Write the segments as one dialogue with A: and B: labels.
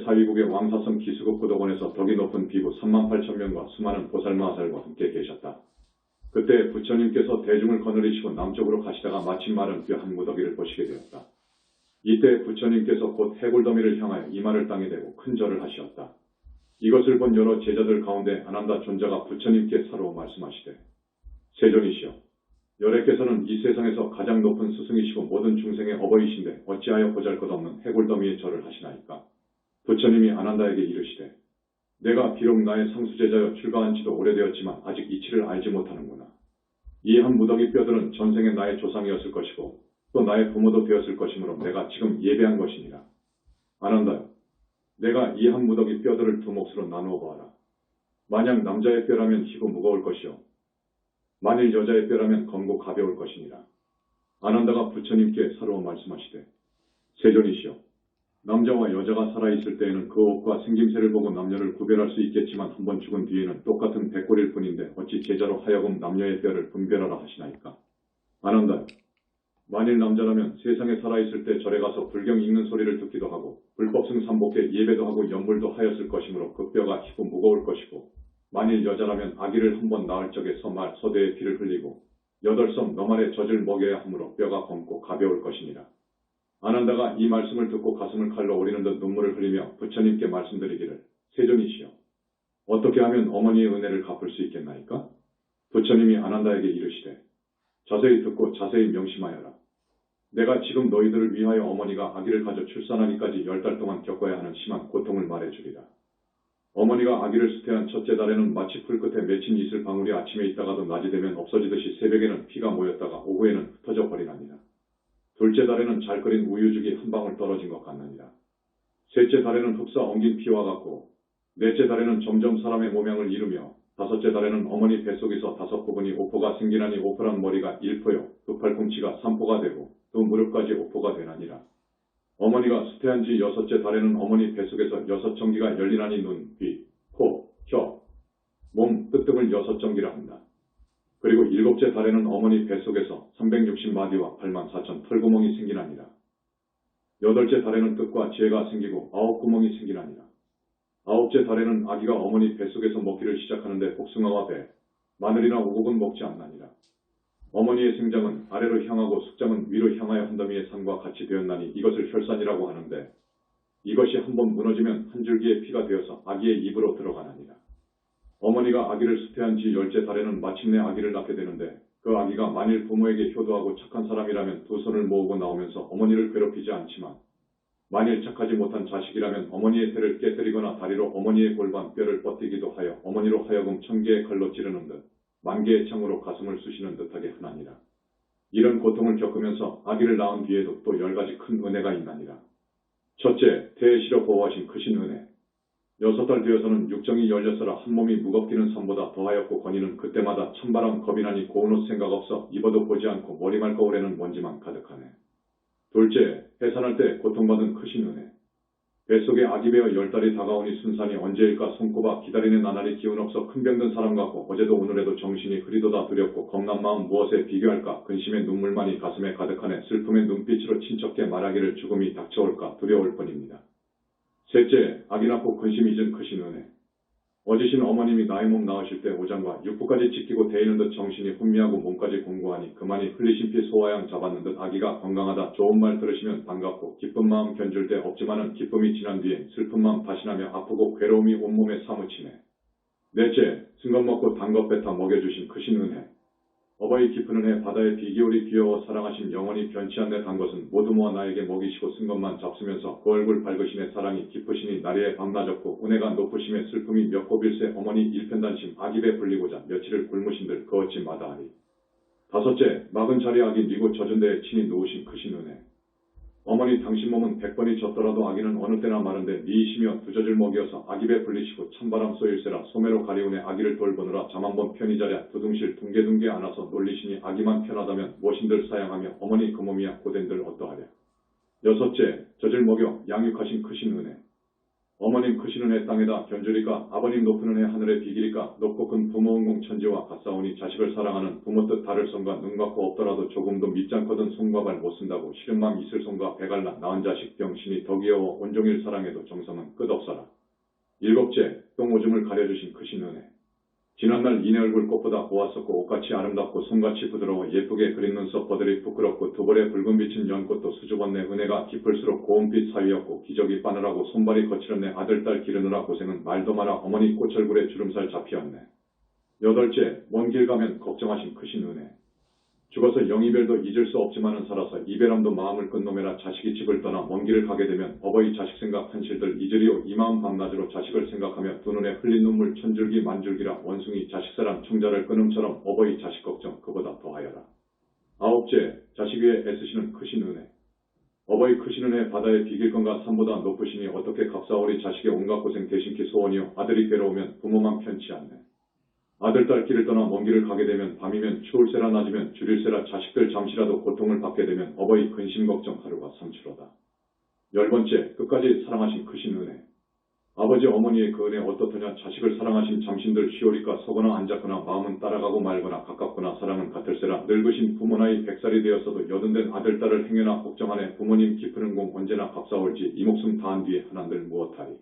A: 하위국의 왕사성 기수국 구덕원에서 덕이 높은 비구 38,000명과 수많은 보살마살과 함께 계셨다. 그때 부처님께서 대중을 거느리시고 남쪽으로 가시다가 마침 마른 뼈 한 무더기를 보시게 되었다. 이때 부처님께서 곧 해골더미를 향하여 이마를 땅에 대고 큰 절을 하시었다. 이것을 본 여러 제자들 가운데 아난다 존자가 부처님께 서로 말씀하시되, 세존이시여, 열애께서는 이 세상에서 가장 높은 스승이시고 모든 중생의 어버이신데 어찌하여 보잘것없는 해골더미의 절을 하시나이까? 부처님이 아난다에게 이르시되, 내가 비록 나의 상수제자여 출가한 지도 오래되었지만 아직 이치를 알지 못하는구나. 이 한 무더기 뼈들은 전생에 나의 조상이었을 것이고 또 나의 부모도 되었을 것이므로 내가 지금 예배한 것이니라. 아난다여, 내가 이 한 무더기 뼈들을 두 몫으로 나누어 보아라. 만약 남자의 뼈라면 희고 무거울 것이요 만일 여자의 뼈라면 검고 가벼울 것이니라. 아난다가 부처님께 서로 말씀하시되, 세존이시여, 남자와 여자가 살아있을 때에는 그 옷과 생김새를 보고 남녀를 구별할 수 있겠지만 한번 죽은 뒤에는 똑같은 백골일 뿐인데 어찌 제자로 하여금 남녀의 뼈를 분별하라 하시나이까? 아난다여, 만일 남자라면 세상에 살아있을 때 절에 가서 불경 읽는 소리를 듣기도 하고 불법승 삼복에 예배도 하고 연불도 하였을 것이므로 그 뼈가 희고 무거울 것이고, 만일 여자라면 아기를 한번 낳을 적에 서대에 피를 흘리고 8섬 너말에 젖을 먹여야 하므로 뼈가 검고 가벼울 것이니라. 아난다가 이 말씀을 듣고 가슴을 칼로 오리는 듯 눈물을 흘리며 부처님께 말씀드리기를, 세존이시여, 어떻게 하면 어머니의 은혜를 갚을 수 있겠나이까? 부처님이 아난다에게 이르시되, 자세히 듣고 자세히 명심하여라. 내가 지금 너희들을 위하여 어머니가 아기를 가져 출산하기까지 10달 동안 겪어야 하는 심한 고통을 말해주리라. 어머니가 아기를 수태한 첫째 달에는 마치 풀끝에 맺힌 이슬 방울이 아침에 있다가도 낮이 되면 없어지듯이 새벽에는 피가 모였다가 오후에는 흩어져 버리나니라. 둘째 달에는 잘 끓인 우유죽이 한 방울 떨어진 것 같나니라. 셋째 달에는 흡사 엉긴 피와 같고, 넷째 달에는 점점 사람의 모양을 이루며, 다섯째 달에는 어머니 뱃속에서 5부분이 오포가 생기나니 오포란 머리가 1포요, 두 팔꿈치가 3포가 되고 두 무릎까지 오포가 되나니라. 어머니가 수태한 지 6째 달에는 어머니 뱃속에서 6정기가 열리나니 눈, 귀, 코, 혀, 몸, 뜻등을 6정기라 한다. 그리고 7째 달에는 어머니 뱃속에서 360마디와 84,000 털구멍이 생기나니라. 8째 달에는 뜻과 지혜가 생기고 9구멍이 생기나니라. 9째 달에는 아기가 어머니 뱃속에서 먹기를 시작하는데 복숭아와 배, 마늘이나 오곡은 먹지 않나니라. 어머니의 생장은 아래로 향하고 숙장은 위로 향하여 한더미의 산과 같이 되었나니 이것을 혈산이라고 하는데, 이것이 한번 무너지면 한 줄기의 피가 되어서 아기의 입으로 들어가나니라. 어머니가 아기를 수태한 지 10째 달에는 마침내 아기를 낳게 되는데, 그 아기가 만일 부모에게 효도하고 착한 사람이라면 두 손을 모으고 나오면서 어머니를 괴롭히지 않지만, 만일 착하지 못한 자식이라면 어머니의 태를 깨뜨리거나 다리로 어머니의 골반 뼈를 뻗기도 하여 어머니로 하여금 1000개의 칼로 찌르는 듯 10,000개의 창으로 가슴을 쑤시는 듯하게 하나니라. 이런 고통을 겪으면서 아기를 낳은 뒤에도 또 10가지 큰 은혜가 있나니라. 첫째, 태에 실어 보호하신 크신 은혜. 6달 되어서는 육정이 열렸어라 한 몸이 무겁기는 산보다 더하였고 거니는 그때마다 찬바람 겁이 나니 고운 옷 생각 없어 입어도 보지 않고 머리말 거울에는 먼지만 가득하네. 둘째, 해산할 때 고통받은 크신 은혜. 뱃속에 아기 베어 10달이 다가오니 순산이 언제일까 손꼽아 기다리는 나날이 기운 없어 큰 병든 사람 같고 어제도 오늘에도 정신이 흐리도다 두렵고 겁난 마음 무엇에 비교할까 근심의 눈물만이 가슴에 가득하네. 슬픔의 눈빛으로 친척게 말하기를 죽음이 닥쳐올까 두려울 뿐입니다. 셋째, 아기 낳고 근심 잊은 크신 은혜. 어지신 어머님이 나의 몸 낳으실 때 오장과 육부까지 지키고 데이는 듯 정신이 혼미하고 몸까지 공고하니 그만이 흘리신 피 소화양 잡았는 듯 아기가 건강하다 좋은 말 들으시면 반갑고 기쁜 마음 견줄 때 없지만은 기쁨이 지난 뒤엔 슬픈 마음 다시 나며 아프고 괴로움이 온몸에 사무치네. 넷째, 쓴것 먹고 단 것 뱉어 먹여주신 크신 은혜. 어버이 깊은 은혜 바다의 비기울이 귀여워 사랑하신 영원히 변치 않네. 단 것은 모두 모아 나에게 먹이시고 쓴 것만 잡수면서 그 얼굴 밝으심에 사랑이 깊으시니 나리에 밤낮없고 은혜가 높으심에 슬픔이 몇 곱일세 어머니 일편단심 아기배 불리고자 며칠을 굶으신들 그 어찌 마다하리. 다섯째, 막은 자리 아기 미고 젖은 데에 친히 누우신 크신 은혜. 어머니 당신 몸은 100번이 젖더라도 아기는 어느 때나 마른데 미이시며 두 젖을 먹여서 아기배 불리시고 찬바람 쏘일세라 소매로 가리우네. 아기를 돌보느라 잠 한번 편히 자랴 두둥실 둥게둥게 안아서 놀리시니 아기만 편하다면 무엇인들 사양하며 어머니 그 몸이야 고된들 어떠하랴. 여섯째, 젖을 먹여 양육하신 크신 은혜. 어머님 크시는 애 땅에다 견주리까 아버님 높은 은혜 하늘에 비기리까 높고 큰 부모 은공 천지와 같사오니 자식을 사랑하는 부모 뜻 다를 성과 눈 갖고 없더라도 조금도 믿지 않거든 손과 발 못 쓴다고 싫은 맘 있을 손과 배갈라 낳은 자식 병신이 더 귀여워 온종일 사랑해도 정성은 끝없어라. 일곱째, 똥오줌을 가려주신 크신 은혜. 지난날 이내 얼굴 꽃보다 보았었고 옷같이 아름답고 손같이 부드러워 예쁘게 그린 눈썹 버들이 부끄럽고 두 볼에 붉은 빛은 연꽃도 수줍었네. 은혜가 깊을수록 고운빛 사위였고 기저귀 빠느라고 손발이 거칠었네. 아들딸 기르느라 고생은 말도 마라. 어머니 꽃철굴에 주름살 잡히었네. 여덟째, 먼 길 가면 걱정하신 크신 은혜. 죽어서 영이별도 잊을 수 없지만은 살아서 이별함도 마음을 끝놈에라. 자식이 집을 떠나 먼 길을 가게 되면 어버이 자식 생각 한실들 잊으리오. 이 마음 밤낮으로 자식을 생각하며 두 눈에 흘린 눈물 천줄기 만줄기라. 원숭이 자식사랑 청자를 끊음처럼 어버이 자식 걱정 그보다 더하여라. 아홉째, 자식 위에 애쓰시는 크신 은혜. 어버이 크신 은혜 바다에 비길 건가 산보다 높으시니 어떻게 값사오리. 자식의 온갖 고생 대신키 소원이요. 아들이 괴로우면 부모만 편치 않네. 아들딸 길을 떠나 먼 길을 가게 되면 밤이면 추울세라 낮이면 줄일세라. 자식들 잠시라도 고통을 받게 되면 어버이 근심 걱정 하루가 삼치로다. 열번째, 끝까지 사랑하신 크신 은혜. 아버지 어머니의 그 은혜 어떻더냐. 자식을 사랑하신 잠신들 쉬오리까 서거나 앉았거나 마음은 따라가고 말거나 가깝거나 사랑은 같을세라. 늙으신 부모 나이 100살이 되었어도 여든된 아들딸을 행여나 걱정하네. 부모님 깊은 은공 언제나 값사올지 이 목숨 다한 뒤에 하나들 무엇하리.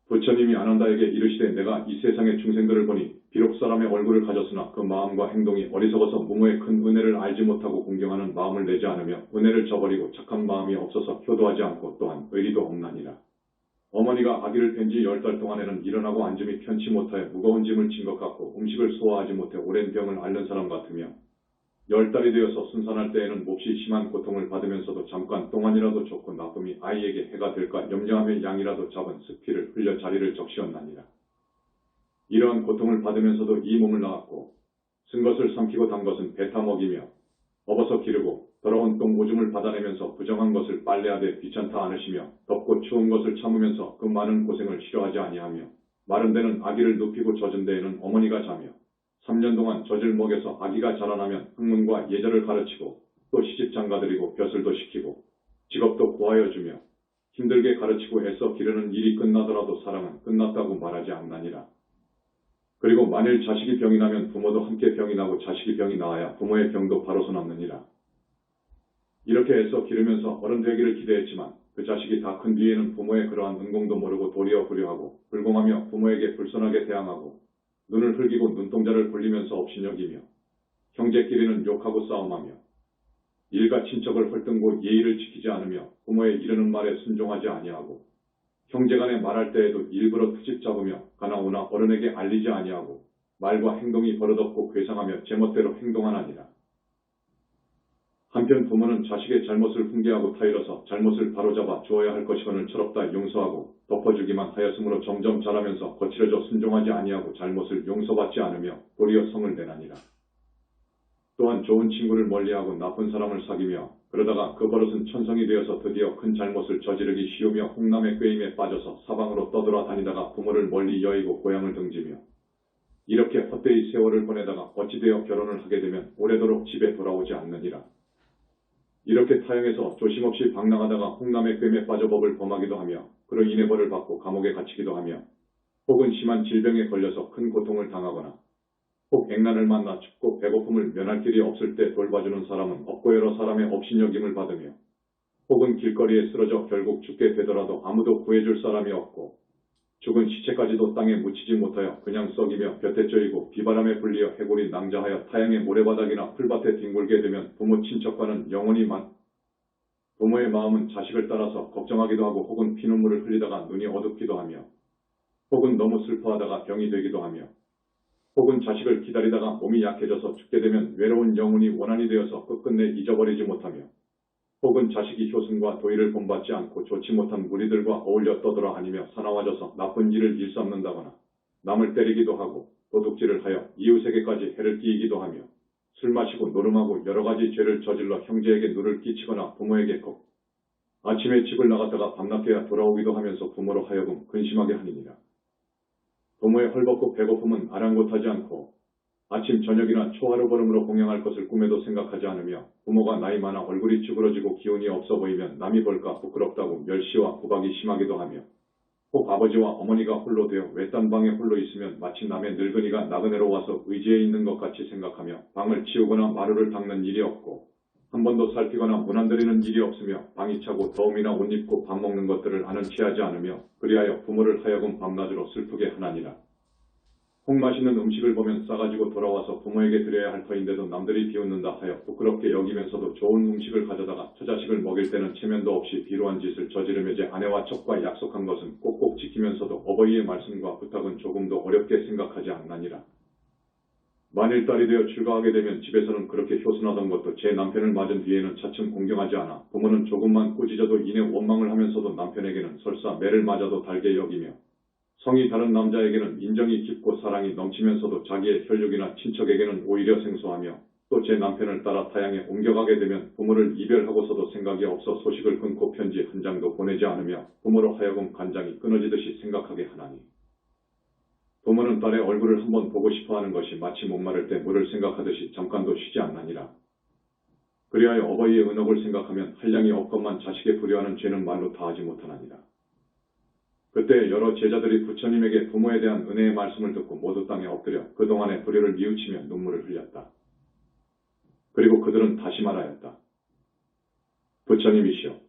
A: 부처님이 아난다에게 이르시되 내가 이 세상의 중생들을 보니 비록 사람의 얼굴을 가졌으나 그 마음과 행동이 어리석어서 무모의 큰 은혜를 알지 못하고 공경하는 마음을 내지 않으며 은혜를 저버리고 착한 마음이 없어서 효도하지 않고 또한 의리도 없나니라. 어머니가 아기를 뵌 지 10달 동안에는 일어나고 앉음이 편치 못하여 무거운 짐을 진 것 같고 음식을 소화하지 못해 오랜 병을 앓는 사람 같으며 10달이 되어서 순산할 때에는 몹시 심한 고통을 받으면서도 잠깐 동안이라도 좋고 나쁨이 아이에게 해가 될까 염려하며 양이라도 잡은 스피를 흘려 자리를 적시었나니라. 이러한 고통을 받으면서도 이 몸을 낳았고 쓴 것을 삼키고 단 것은 뱉어 먹이며 업어서 기르고 더러운 똥 오줌을 받아내면서 부정한 것을 빨래하되 귀찮다 않으시며 덥고 추운 것을 참으면서 그 많은 고생을 싫어하지 아니하며 마른 데는 아기를 눕히고 젖은 데에는 어머니가 자며 3년 동안 젖을 먹여서 아기가 자라나면 학문과 예절을 가르치고 또 시집 장가들이고 벼슬도 시키고 직업도 구하여 주며 힘들게 가르치고 애써 기르는 일이 끝나더라도 사랑은 끝났다고 말하지 않나니라. 그리고 만일 자식이 병이 나면 부모도 함께 병이 나고 자식이 병이 나아야 부모의 병도 바로서 낫느니라. 이렇게 애써 기르면서 어른 되기를 기대했지만 그 자식이 다 큰 뒤에는 부모의 그러한 은공도 모르고 도리어 불효하고 불공하며 부모에게 불손하게 대항하고 눈을 흘기고 눈동자를 굴리면서 업신여기며 형제끼리는 욕하고 싸움하며 일가 친척을 헐뜯고 예의를 지키지 않으며 부모의 이르는 말에 순종하지 아니하고 형제간에 말할 때에도 일부러 트집 잡으며 가나오나 어른에게 알리지 아니하고 말과 행동이 버릇없고 괴상하며 제멋대로 행동하나니라. 한편 부모는 자식의 잘못을 훈계하고 타일러서 잘못을 바로잡아 주어야 할 것이거늘 철없다 용서하고 덮어주기만 하였으므로 점점 자라면서 거칠어져 순종하지 아니하고 잘못을 용서받지 않으며 도리어 성을 내나니라. 또한 좋은 친구를 멀리하고 나쁜 사람을 사귀며 그러다가 그 버릇은 천성이 되어서 드디어 큰 잘못을 저지르기 쉬우며 홍남의 꾀임에 빠져서 사방으로 떠돌아다니다가 부모를 멀리 여의고 고향을 등지며 이렇게 헛되이 세월을 보내다가 어찌되어 결혼을 하게 되면 오래도록 집에 돌아오지 않느니라. 이렇게 타영해서 조심없이 방랑하다가 홍남의 꾀임에 빠져 법을 범하기도 하며 그로 인해 벌을 받고 감옥에 갇히기도 하며 혹은 심한 질병에 걸려서 큰 고통을 당하거나 혹 액난을 만나 춥고 배고픔을 면할 길이 없을 때 돌봐주는 사람은 없고 여러 사람의 업신여김을 받으며 혹은 길거리에 쓰러져 결국 죽게 되더라도 아무도 구해줄 사람이 없고 죽은 시체까지도 땅에 묻히지 못하여 그냥 썩이며 볕에 쪄이고 비바람에 불리어 해골이 낭자하여 타양의 모래바닥이나 풀밭에 뒹굴게 되면 부모 친척과는 영원히 부모의 마음은 자식을 따라서 걱정하기도 하고 혹은 피눈물을 흘리다가 눈이 어둡기도 하며 혹은 너무 슬퍼하다가 병이 되기도 하며 혹은 자식을 기다리다가 몸이 약해져서 죽게 되면 외로운 영혼이 원한이 되어서 끝끝내 잊어버리지 못하며 혹은 자식이 효순과 도의를 본받지 않고 좋지 못한 무리들과 어울려 떠돌아 다니며 사나워져서 나쁜 일을 일삼는다거나 남을 때리기도 하고 도둑질을 하여 이웃에게까지 해를 끼이기도 하며 술 마시고 노름하고 여러 가지 죄를 저질러 형제에게 누를 끼치거나 부모에게 아침에 집을 나갔다가 밤낮에야 돌아오기도 하면서 부모로 하여금 근심하게 하니니라. 부모의 헐벗고 배고픔은 아랑곳하지 않고 아침 저녁이나 초하루 걸음으로 공양할 것을 꿈에도 생각하지 않으며 부모가 나이 많아 얼굴이 쭈그러지고 기운이 없어 보이면 남이 볼까 부끄럽다고 멸시와 구박이 심하기도 하며 혹 아버지와 어머니가 홀로 되어 외딴 방에 홀로 있으면 마치 남의 늙은이가 나그네로 와서 의지에 있는 것 같이 생각하며 방을 치우거나 마루를 닦는 일이 없고 한 번도 살피거나 문 안 들이는 일이 없으며 방이 차고 더움이나 옷 입고 밥 먹는 것들을 아는 체하지 않으며 그리하여 부모를 하여금 밤낮으로 슬프게 하나니라. 혹 맛있는 음식을 보면 싸가지고 돌아와서 부모에게 드려야 할 터인데도 남들이 비웃는다 하여 부끄럽게 여기면서도 좋은 음식을 가져다가 처자식을 먹일 때는 체면도 없이 비루한 짓을 저지르며 제 아내와 척과 약속한 것은 꼭꼭 지키면서도 어버이의 말씀과 부탁은 조금도 어렵게 생각하지 않나니라. 만일 딸이 되어 출가하게 되면 집에서는 그렇게 효순하던 것도 제 남편을 맞은 뒤에는 차츰 공경하지 않아 부모는 조금만 꾸짖어도 이내 원망을 하면서도 남편에게는 설사 매를 맞아도 달게 여기며 성이 다른 남자에게는 인정이 깊고 사랑이 넘치면서도 자기의 혈육이나 친척에게는 오히려 생소하며 또 제 남편을 따라 타향에 옮겨가게 되면 부모를 이별하고서도 생각이 없어 소식을 끊고 편지 한 장도 보내지 않으며 부모로 하여금 간장이 끊어지듯이 생각하게 하나니 부모는 딸의 얼굴을 한번 보고 싶어하는 것이 마치 목마를 때 물을 생각하듯이 잠깐도 쉬지 않나니라. 그리하여 어버이의 은옥을 생각하면 한량이 없건만 자식의 불효하는 죄는 말로 다하지 못하나니라. 그때 여러 제자들이 부처님에게 부모에 대한 은혜의 말씀을 듣고 모두 땅에 엎드려 그동안의 불효를 뉘우치며 눈물을 흘렸다. 그리고 그들은 다시 말하였다. 부처님이시여,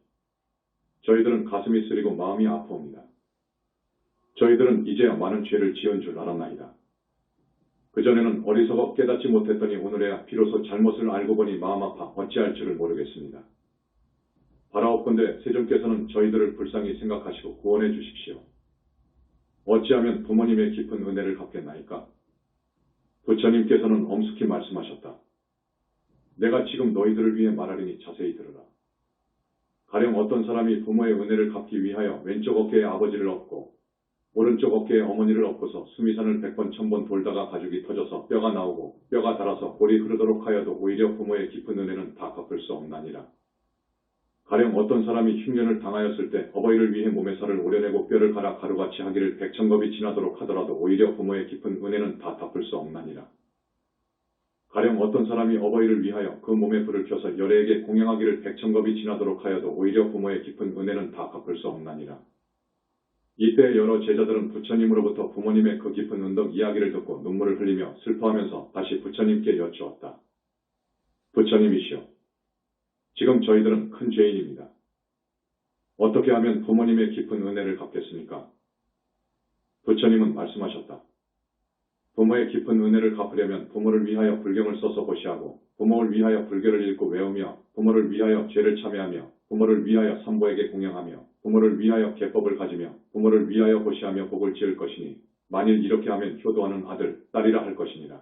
A: 저희들은 가슴이 쓰리고 마음이 아파옵니다. 저희들은 이제야 많은 죄를 지은 줄 알았나이다. 그전에는 어리석어 깨닫지 못했더니 오늘에야 비로소 잘못을 알고 보니 마음 아파 어찌할 줄을 모르겠습니다. 바라옵건대 세존께서는 저희들을 불쌍히 생각하시고 구원해 주십시오. 어찌하면 부모님의 깊은 은혜를 갚겠나이까? 부처님께서는 엄숙히 말씀하셨다. 내가 지금 너희들을 위해 말하리니 자세히 들으라. 가령 어떤 사람이 부모의 은혜를 갚기 위하여 왼쪽 어깨에 아버지를 업고 오른쪽 어깨에 어머니를 업고서 수미산을 100번 1000번 돌다가 가죽이 터져서 뼈가 나오고 뼈가 닳아서 볼이 흐르도록 하여도 오히려 부모의 깊은 은혜는 다 갚을 수 없나니라. 가령 어떤 사람이 흉년을 당하였을 때 어버이를 위해 몸의 살을 오려내고 뼈를 갈아 가루같이 하기를 100,000겁이 지나도록 하더라도 오히려 부모의 깊은 은혜는 다 갚을 수 없나니라. 가령 어떤 사람이 어버이를 위하여 그 몸에 불을 켜서 열애에게 공양하기를 100,000겁이 지나도록 하여도 오히려 부모의 깊은 은혜는 다 갚을 수 없나니라. 이때 여러 제자들은 부처님으로부터 부모님의 그 깊은 은덕 이야기를 듣고 눈물을 흘리며 슬퍼하면서 다시 부처님께 여쭈었다. 부처님이시여, 지금 저희들은 큰 죄인입니다. 어떻게 하면 부모님의 깊은 은혜를 갚겠습니까? 부처님은 말씀하셨다. 부모의 깊은 은혜를 갚으려면 부모를 위하여 불경을 써서 보시하고 부모를 위하여 불교를 읽고 외우며 부모를 위하여 죄를 참여하며 부모를 위하여 산보에게 공양하며 부모를 위하여 계법을 가지며 부모를 위하여 보시하며 복을 지을 것이니 만일 이렇게 하면 효도하는 아들, 딸이라 할 것이니라.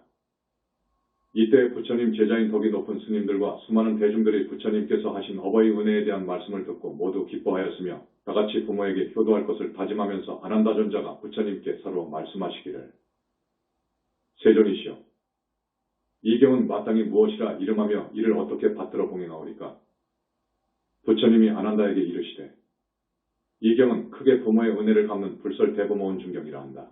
A: 이때 부처님 제자인 덕이 높은 스님들과 수많은 대중들이 부처님께서 하신 어버이 은혜에 대한 말씀을 듣고 모두 기뻐하였으며 다같이 부모에게 효도할 것을 다짐하면서 아난다존자가 부처님께 서로 말씀하시기를 세존이시여, 이 경은 마땅히 무엇이라 이름하며 이를 어떻게 받들어 봉행하오리까? 부처님이 아난다에게 이르시되 이 경은 크게 부모의 은혜를 갚는 불설 대부모은 중경이라 한다.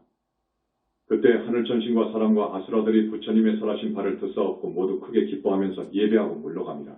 A: 그때 하늘천신과 사람과 아수라들이 부처님의 설하신 바를 듣사옵고 모두 크게 기뻐하면서 예배하고 물러갑니다.